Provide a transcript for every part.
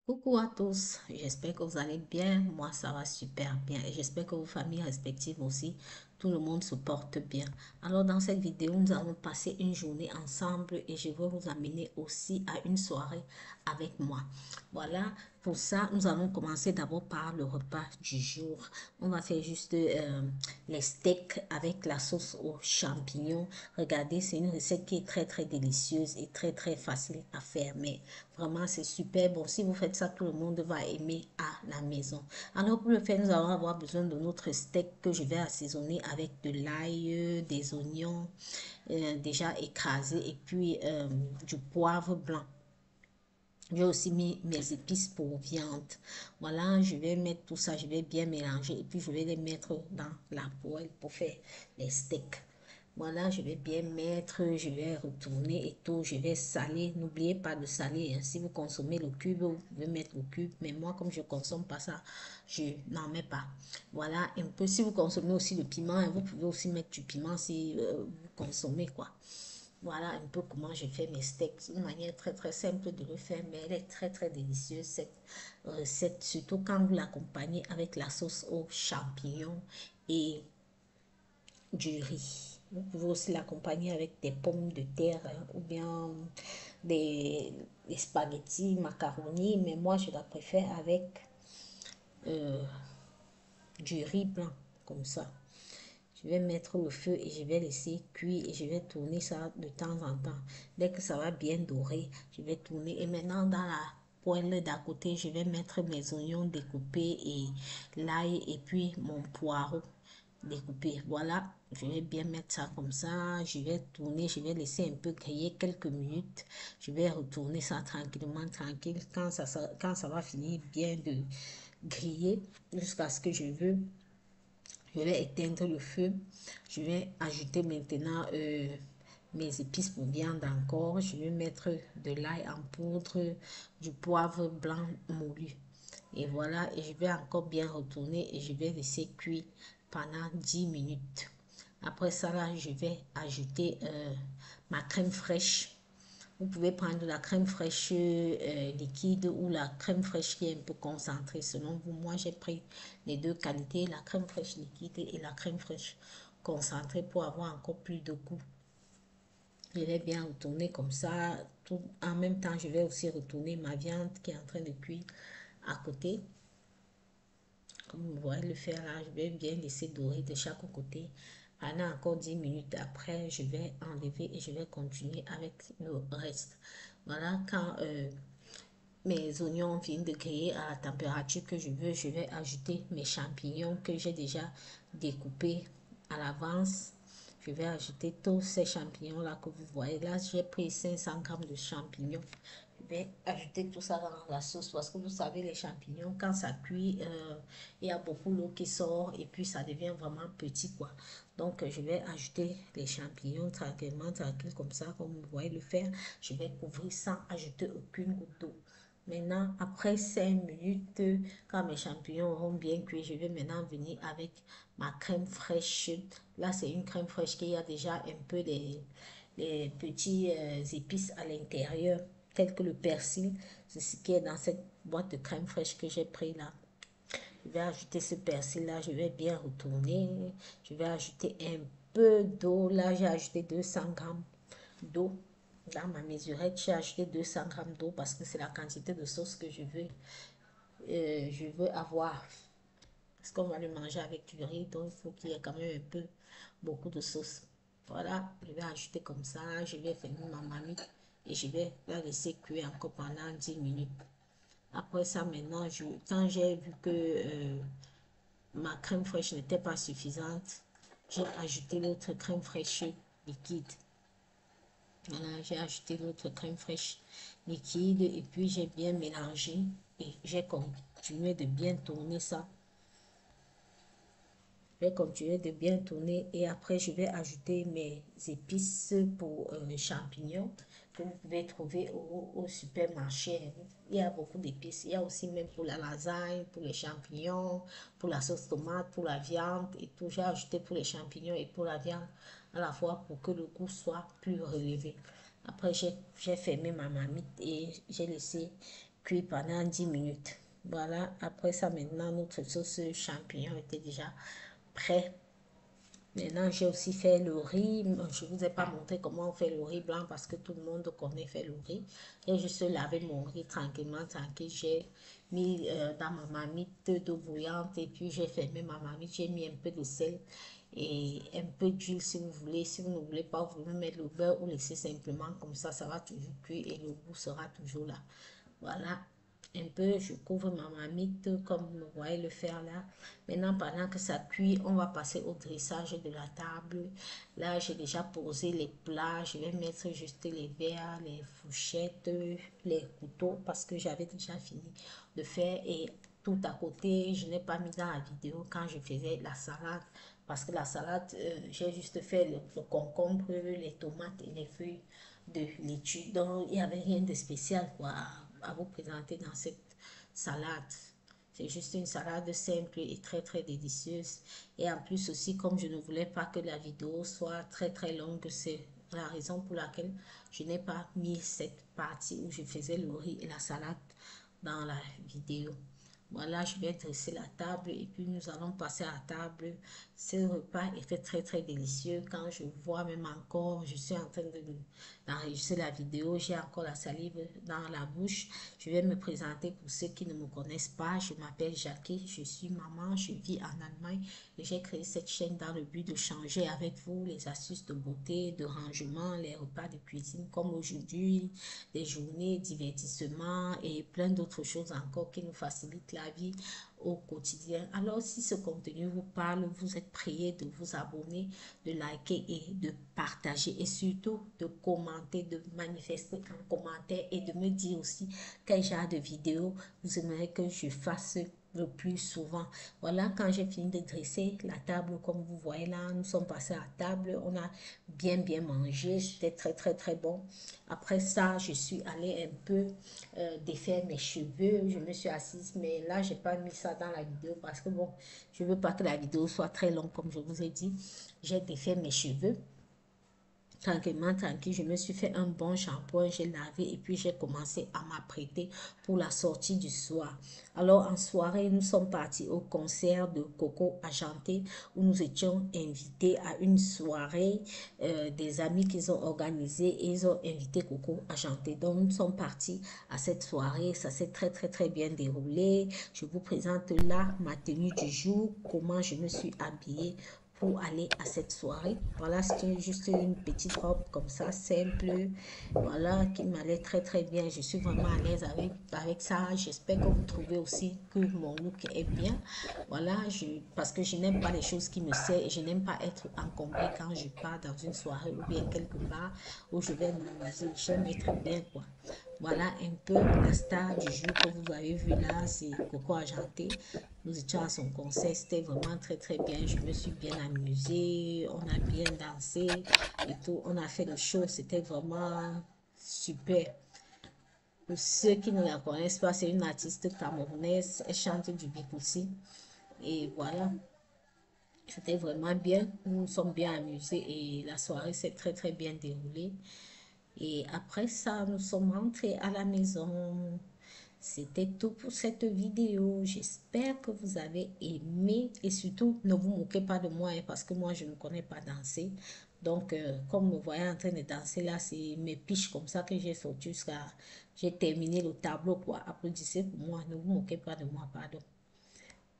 Coucou à tous, j'espère que vous allez bien. Moi, ça va super bien et j'espère que vos familles respectives aussi, tout le monde se porte bien. Alors, dans cette vidéo, nous allons passer une journée ensemble et je vais vous amener aussi à une soirée avec moi. Voilà, pour ça, nous allons commencer d'abord par le repas du jour. On va faire juste les steaks avec la sauce aux champignons. Regardez, c'est une recette qui est très délicieuse et très facile à faire, mais vraiment c'est super bon. Si vous faites ça, tout le monde va aimer à la maison. Alors pour le faire, nous allons avoir besoin de notre steak que je vais assaisonner avec de l'ail, des oignons déjà écrasés et puis du poivre blanc. J'ai aussi mis mes épices pour viande. Voilà, je vais mettre tout ça, je vais bien mélanger et puis je vais les mettre dans la poêle pour faire les steaks. Voilà, je vais bien mettre, je vais retourner et tout, je vais saler. N'oubliez pas de saler, hein. Si vous consommez le cube, vous pouvez mettre le cube. Mais moi, comme je ne consomme pas ça, je n'en mets pas. Voilà, un peu. Si vous consommez aussi le piment, hein, vous pouvez aussi mettre du piment si vous consommez, quoi. Voilà un peu comment je fais mes steaks. C'est une manière très simple de le faire, mais elle est très délicieuse cette recette, surtout quand vous l'accompagnez avec la sauce aux champignons et du riz. Vous pouvez aussi l'accompagner avec des pommes de terre hein, ou bien des spaghettis, macaroni, mais moi je la préfère avec euh, du riz blanc, comme ça. Je vais mettre le feu et je vais laisser cuire et je vais tourner ça de temps en temps. Dès que ça va bien dorer, je vais tourner. Et maintenant, dans la poêle d'à côté, je vais mettre mes oignons découpés et l'ail et puis mon poireau découpé. Voilà, je vais bien mettre ça comme ça. Je vais tourner, je vais laisser un peu griller quelques minutes. Je vais retourner ça tranquillement, tranquille. Quand ça va finir bien de griller, jusqu'à ce que je veux, je vais éteindre le feu. Je vais ajouter maintenant mes épices pour viande encore. Je vais mettre de l'ail en poudre, du poivre blanc moulu. Et voilà, et je vais encore bien retourner et je vais laisser cuire pendant 10 minutes. Après ça, là, je vais ajouter ma crème fraîche. Vous pouvez prendre la crème fraîche liquide ou la crème fraîche qui est un peu concentrée selon vous. Moi, j'ai pris les deux qualités, la crème fraîche liquide et la crème fraîche concentrée pour avoir encore plus de goût. Je vais bien retourner comme ça. Tout, en même temps, je vais aussi retourner ma viande qui est en train de cuire à côté. Comme vous voyez le faire là, je vais bien laisser dorer de chaque côté. Pendant encore 10 minutes après, je vais enlever et je vais continuer avec le reste. Voilà, quand mes oignons viennent de griller à la température que je veux, je vais ajouter mes champignons que j'ai déjà découpés à l'avance. Je vais ajouter tous ces champignons là que vous voyez. Là, j'ai pris 500 grammes de champignons. Je vais ajouter tout ça dans la sauce parce que vous savez, les champignons, quand ça cuit, il y a beaucoup d'eau qui sort et puis ça devient vraiment petit quoi. Donc, je vais ajouter les champignons tranquillement, tranquille comme ça, comme vous voyez le faire. Je vais couvrir sans ajouter aucune goutte d'eau. Maintenant, après 5 minutes, quand mes champignons auront bien cuit, je vais maintenant venir avec ma crème fraîche. Là, c'est une crème fraîche qui a déjà un peu les petits épices à l'intérieur, tels que le persil. C'est ce qui est dans cette boîte de crème fraîche que j'ai pris là. Je vais ajouter ce persil-là, je vais bien retourner. Je vais ajouter un peu d'eau. Là, j'ai ajouté 200 grammes d'eau. Dans ma mesurette, j'ai ajouté 200 grammes d'eau parce que c'est la quantité de sauce que je veux avoir. Parce qu'on va le manger avec du riz, donc il faut qu'il y ait quand même un peu, beaucoup de sauce. Voilà, je vais ajouter comme ça, je vais fermer ma marmite et je vais la laisser cuire encore pendant 10 minutes. Après ça, maintenant, quand j'ai vu que ma crème fraîche n'était pas suffisante, j'ai ajouté l'autre crème fraîche liquide. Voilà, j'ai ajouté l'autre crème fraîche liquide et puis j'ai bien mélangé et j'ai continué de bien tourner ça. Je vais continuer de bien tourner et après je vais ajouter mes épices pour champignons que vous pouvez trouver au supermarché. Il y a beaucoup d'épices. Il y a aussi même pour la lasagne, pour les champignons, pour la sauce tomate, pour la viande et tout. J'ai ajouté pour les champignons et pour la viande à la fois pour que le goût soit plus relevé. Après, j'ai fermé ma marmite et j'ai laissé cuit pendant 10 minutes. Voilà, après ça, maintenant, notre sauce champignon était déjà prêt. Maintenant, j'ai aussi fait le riz. Je ne vous ai pas montré comment on fait le riz blanc parce que tout le monde connaît faire le riz. J'ai juste lavé mon riz tranquillement, tranquille. J'ai mis dans ma marmite d'eau bouillante et puis j'ai fermé ma marmite. J'ai mis un peu de sel et un peu d'huile si vous voulez. Si vous ne voulez pas, vous pouvez mettre le beurre ou laisser simplement comme ça va toujours cuire et le goût sera toujours là. Voilà, un peu, je couvre ma marmite comme vous me voyez le faire là. Maintenant, pendant que ça cuit, on va passer au dressage de la table. Là, j'ai déjà posé les plats. Je vais mettre juste les verres, les fourchettes, les couteaux parce que j'avais déjà fini de faire. Et tout à côté, je n'ai pas mis dans la vidéo quand je faisais la salade. Parce que la salade, j'ai juste fait le concombre, les tomates et les feuilles de laitue. Donc, il n'y avait rien de spécial quoi, à vous présenter dans cette salade. C'est juste une salade simple et très très délicieuse. Et en plus aussi, comme je ne voulais pas que la vidéo soit très très longue, c'est la raison pour laquelle je n'ai pas mis cette partie où je faisais le riz et la salade dans la vidéo. Voilà, je vais dresser la table et puis nous allons passer à la table. Ce repas était très très délicieux. Quand je vois même encore, je suis en train d'enregistrer la vidéo, j'ai encore la salive dans la bouche. Je vais me présenter pour ceux qui ne me connaissent pas. Je m'appelle Jackie, je suis maman, je vis en Allemagne et j'ai créé cette chaîne dans le but de changer avec vous les astuces de beauté, de rangement, les repas de cuisine comme aujourd'hui, des journées, divertissement et plein d'autres choses encore qui nous facilitent la vie au quotidien. Alors, si ce contenu vous parle, vous êtes prié de vous abonner, de liker et de partager et surtout de commenter, de manifester en commentaire et de me dire aussi quel genre de vidéo vous aimeriez que je fasse le plus souvent. Voilà, quand j'ai fini de dresser la table, comme vous voyez là, nous sommes passés à table, on a bien mangé, c'était très très très bon. Après ça, je suis allée un peu défaire mes cheveux, je me suis assise, mais là, j'ai pas mis ça dans la vidéo parce que bon, je veux pas que la vidéo soit très longue comme je vous ai dit. J'ai défait mes cheveux. Tranquillement, tranquille, je me suis fait un bon shampoing, j'ai lavé et puis j'ai commencé à m'apprêter pour la sortie du soir. Alors en soirée, nous sommes partis au concert de Coco Argenté où nous étions invités à une soirée des amis qu'ils ont organisée et ils ont invité Coco Argenté. Donc nous sommes partis à cette soirée, ça s'est très très très bien déroulé. Je vous présente là ma tenue du jour, comment je me suis habillée pour aller à cette soirée. Voilà, c'était juste une petite robe comme ça, simple, voilà, qui m'allait très très bien. Je suis vraiment à l'aise avec ça. J'espère que vous trouvez aussi que mon look est bien. Voilà, parce que je n'aime pas les choses qui me serrent et je n'aime pas être encombrée quand je pars dans une soirée ou bien quelque part où je vais m'amuser. J'aime être bien, quoi. Voilà un peu la star du jour que vous avez vu là, c'est Coco Argenté. Nous étions à son concert, c'était vraiment très très bien. Je me suis bien amusée, on a bien dansé et tout. On a fait le show, c'était vraiment super. Pour ceux qui ne la connaissent pas, c'est une artiste camerounaise, elle chante du bikoussi. Et voilà, c'était vraiment bien. Nous nous sommes bien amusés et la soirée s'est très très bien déroulée. Et après ça, nous sommes rentrés à la maison. C'était tout pour cette vidéo. J'espère que vous avez aimé. Et surtout, ne vous moquez pas de moi parce que moi, je ne connais pas danser. Donc, comme vous voyez en train de danser là, c'est mes piches comme ça que j'ai sorti jusqu'à... J'ai terminé le tableau, quoi. Applaudissez pour moi. Ne vous moquez pas de moi, pardon.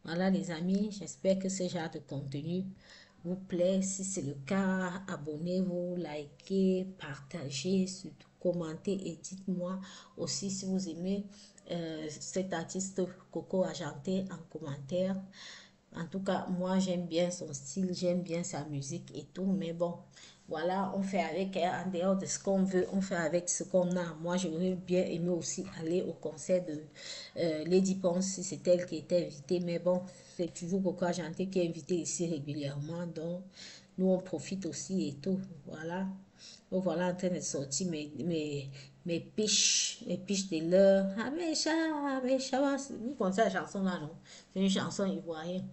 Voilà les amis, j'espère que ce genre de contenu vous plaît. Si c'est le cas, abonnez-vous, likez, partagez, surtout commentez et dites-moi aussi si vous aimez cet artiste Coco Argenté en commentaire. En tout cas, moi, j'aime bien son style, j'aime bien sa musique et tout. Mais bon, voilà, on fait avec, en dehors de ce qu'on veut, on fait avec ce qu'on a. Moi, j'aurais bien aimé aussi aller au concert de Lady Ponce, si c'est elle qui était invitée. Mais bon, c'est toujours Coco Argenté qui est invité ici régulièrement. Donc, nous, on profite aussi et tout. Voilà. Donc, voilà en train de sortir mes piches de l'heure. Ah, mes chats, vous connaissez la chanson là, non? C'est une chanson ivoirienne.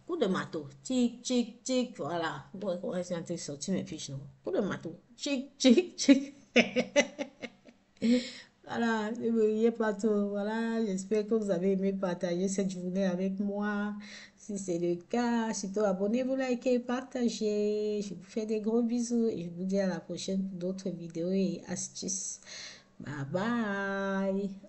Coup de marteau, tic, tic, tic, voilà. Bon, on va essayer de sortir mes fiches, non? Coup de marteau, tic, tic, tic. Voilà, ne me riez pas trop. Voilà, j'espère que vous avez aimé partager cette journée avec moi. Si c'est le cas, surtout abonnez-vous, likez, partagez. Je vous fais des gros bisous et je vous dis à la prochaine pour d'autres vidéos et astuces. Bye bye.